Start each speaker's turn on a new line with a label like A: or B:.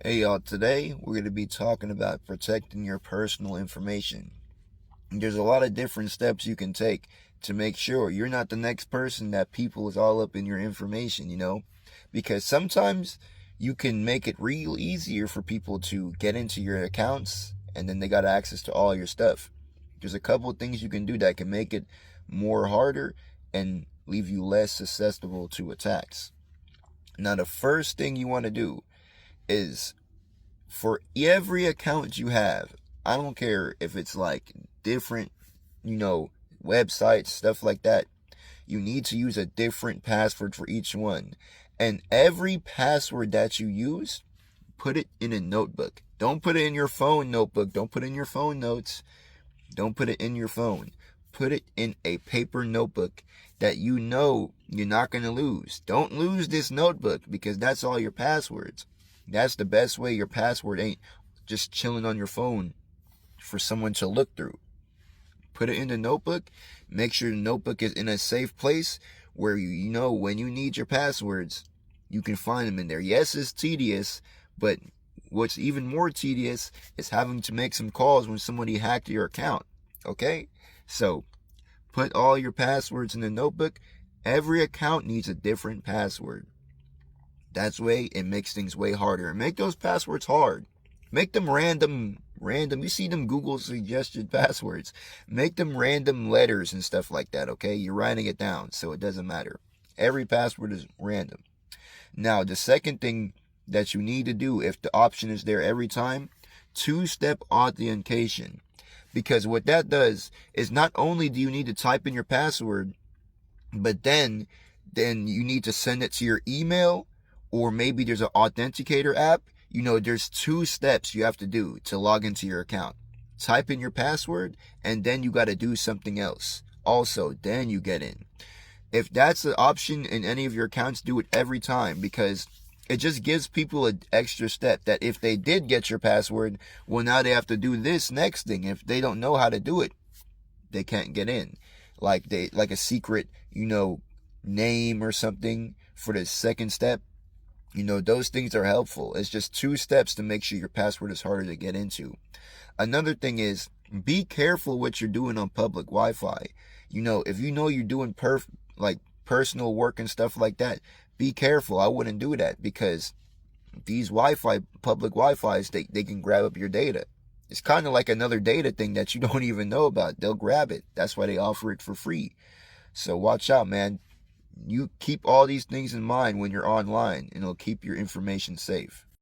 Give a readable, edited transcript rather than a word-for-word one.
A: Hey y'all, today we're going to be talking about protecting your personal information. There's a lot of different steps you can take to make sure you're not the next person that people is all up in your information. Because sometimes you can make it real easier for people to get into your accounts and then they got access to all your stuff. There's a couple of things you can do that can make it more harder and leave you less susceptible to attacks. Now, the first thing you want to do is for every account you have, I don't care if it's like different, you know, websites, stuff like that, you need to use a different password for each one. And every password that you use, put it in a notebook. Don't put it in your phone notebook. Don't put it in your phone notes. Don't put it in your phone. Put it in a paper notebook that you know you're not going to lose. Don't lose this notebook because that's all your passwords. That's the best way. Your password ain't just chilling on your phone for someone to look through. Put it in the notebook. Make sure the notebook is in a safe place where you know when you need your passwords, you can find them in there. Yes, it's tedious, but what's even more tedious is having to make some calls when somebody hacked your account. Okay? So, put all your passwords in the notebook. Every account needs a different password. That's way it makes things way harder. And make those passwords hard. Make them random. You see them Google suggested passwords. Make them random letters and stuff like that, okay? You're writing it down, so it doesn't matter. Every password is random. Now, the second thing that you need to do, if the option is there every time, two-step authentication. Because what that does is not only do you need to type in your password, but then you need to send it to your email, or maybe there's an authenticator app. There's two steps you have to do to log into your account. Type in your password, and then you got to do something else. Also, then you get in. If that's the option in any of your accounts, do it every time, because it just gives people an extra step that if they did get your password, well, now they have to do this next thing. If they don't know how to do it, they can't get in. Like a secret, name or something for the second step. Those things are helpful. It's just two steps to make sure your password is harder to get into. Another thing is, be careful what you're doing on public Wi-Fi. If you're doing personal work and stuff like that, be careful. I wouldn't do that, because these public Wi-Fis, they can grab up your data. It's kind of like another data thing that you don't even know about. They'll grab it. That's why they offer it for free. So watch out, man. You keep all these things in mind when you're online, and it'll keep your information safe.